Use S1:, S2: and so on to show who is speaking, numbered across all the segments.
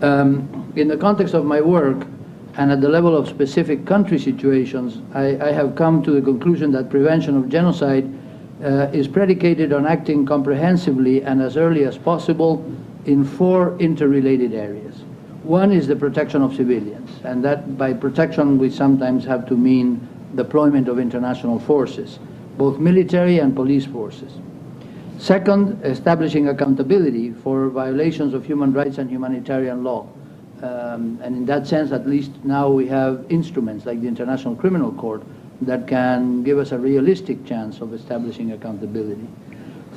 S1: In the context of my work and at the level of specific country situations, I have come to the conclusion that prevention of genocide is predicated on acting comprehensively and as early as possible in 4 interrelated areas. One is the protection of civilians, and that by protection we sometimes have to mean deployment of international forces, both military and police forces. Second, establishing accountability for violations of human rights and humanitarian law. And in that sense, at least now we have instruments like the International Criminal Court that can give us a realistic chance of establishing accountability.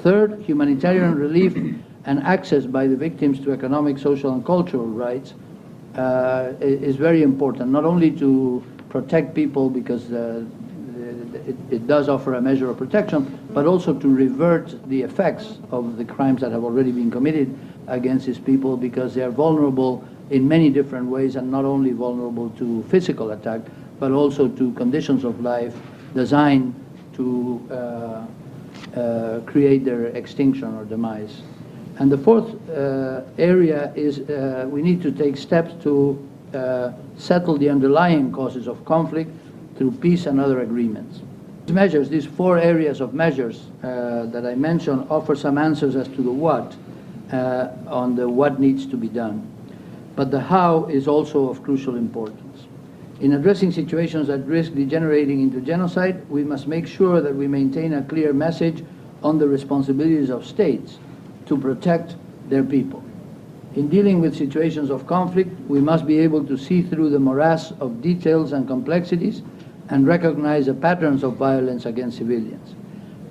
S1: Third, humanitarian relief and access by the victims to economic, social, and cultural rights is very important, not only to protect people because it does offer a measure of protection, but also to revert the effects of the crimes that have already been committed against these people, because they are vulnerable in many different ways, and not only vulnerable to physical attack, but also to conditions of life designed to create their extinction or demise. And the fourth area is we need to take steps to settle the underlying causes of conflict through peace and other agreements. These measures, these 4 areas of measures that I mentioned, offer some answers as to the what, on the what needs to be done. But the how is also of crucial importance. In addressing situations that risk degenerating into genocide, we must make sure that we maintain a clear message on the responsibilities of states to protect their people. In dealing with situations of conflict, we must be able to see through the morass of details and complexities and recognize the patterns of violence against civilians.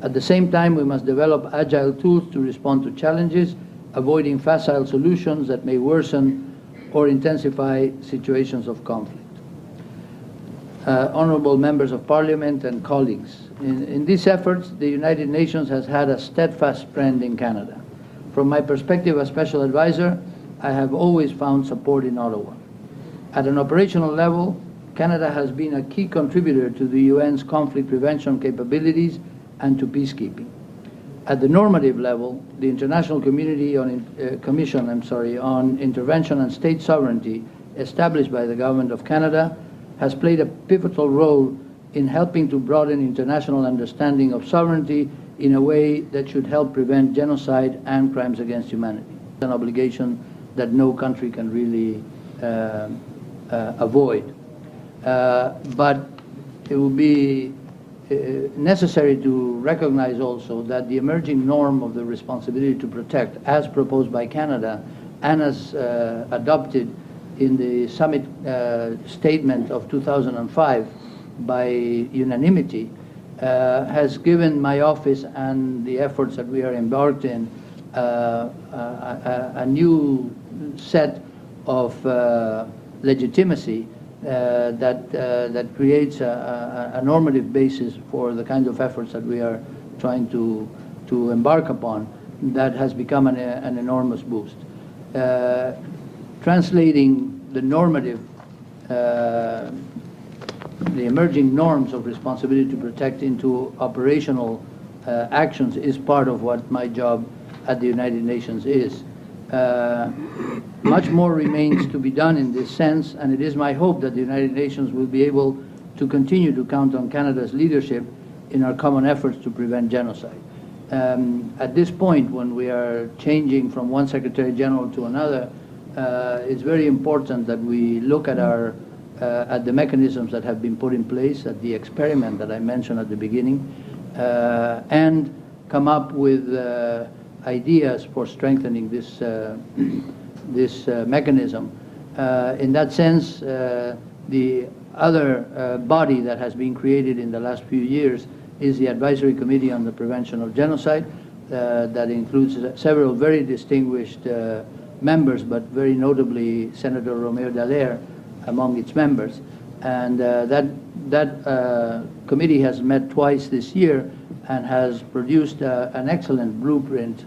S1: At the same time, we must develop agile tools to respond to challenges, avoiding facile solutions that may worsen or intensify situations of conflict. Honorable members of Parliament and colleagues, in these efforts, the United Nations has had a steadfast friend in Canada. From my perspective as Special Advisor, I have always found support in Ottawa. At an operational level, Canada has been a key contributor to the UN's conflict prevention capabilities and to peacekeeping. At the normative level, the International Commission on Intervention and State Sovereignty, established by the Government of Canada, has played a pivotal role in helping to broaden international understanding of sovereignty in a way that should help prevent genocide and crimes against humanity. It's an obligation that no country can really avoid. But it will be necessary to recognize also that the emerging norm of the responsibility to protect, as proposed by Canada and as adopted in the summit statement of 2005 by unanimity, has given my office and the efforts that we are embarked in a new set of legitimacy that creates a normative basis for the kind of efforts that we are trying to embark upon, that has become an enormous boost. Translating the normative, the emerging norms of responsibility to protect into operational actions is part of what my job at the United Nations is. Much more remains to be done in this sense, and it is my hope that the United Nations will be able to continue to count on Canada's leadership in our common efforts to prevent genocide. At this point, when we are changing from one Secretary General to another, it's very important that we look at at the mechanisms that have been put in place, at the experiment that I mentioned at the beginning, and come up with ideas for strengthening this mechanism. In that sense, the other body that has been created in the last few years is the Advisory Committee on the Prevention of Genocide, that includes several very distinguished members, but very notably Senator Romeo Dallaire among its members. And that committee has met twice this year and has produced an excellent blueprint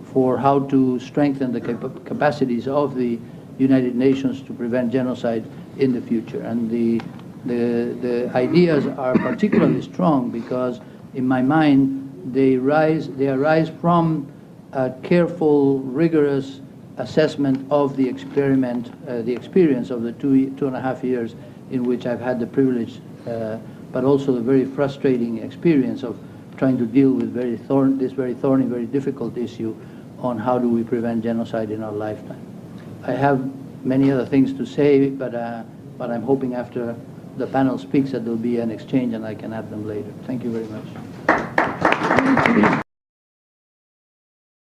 S1: for how to strengthen the capacities of the United Nations to prevent genocide in the future. And the ideas are particularly strong because, in my mind, they arise from a careful, rigorous assessment of the experiment, the experience of the 2.5 years in which I've had the privilege, but also the very frustrating experience of trying to deal with this very thorny, very difficult issue on how do we prevent genocide in our lifetime. I have many other things to say, but I'm hoping after the panel speaks that there'll be an exchange and I can add them later. Thank you very much.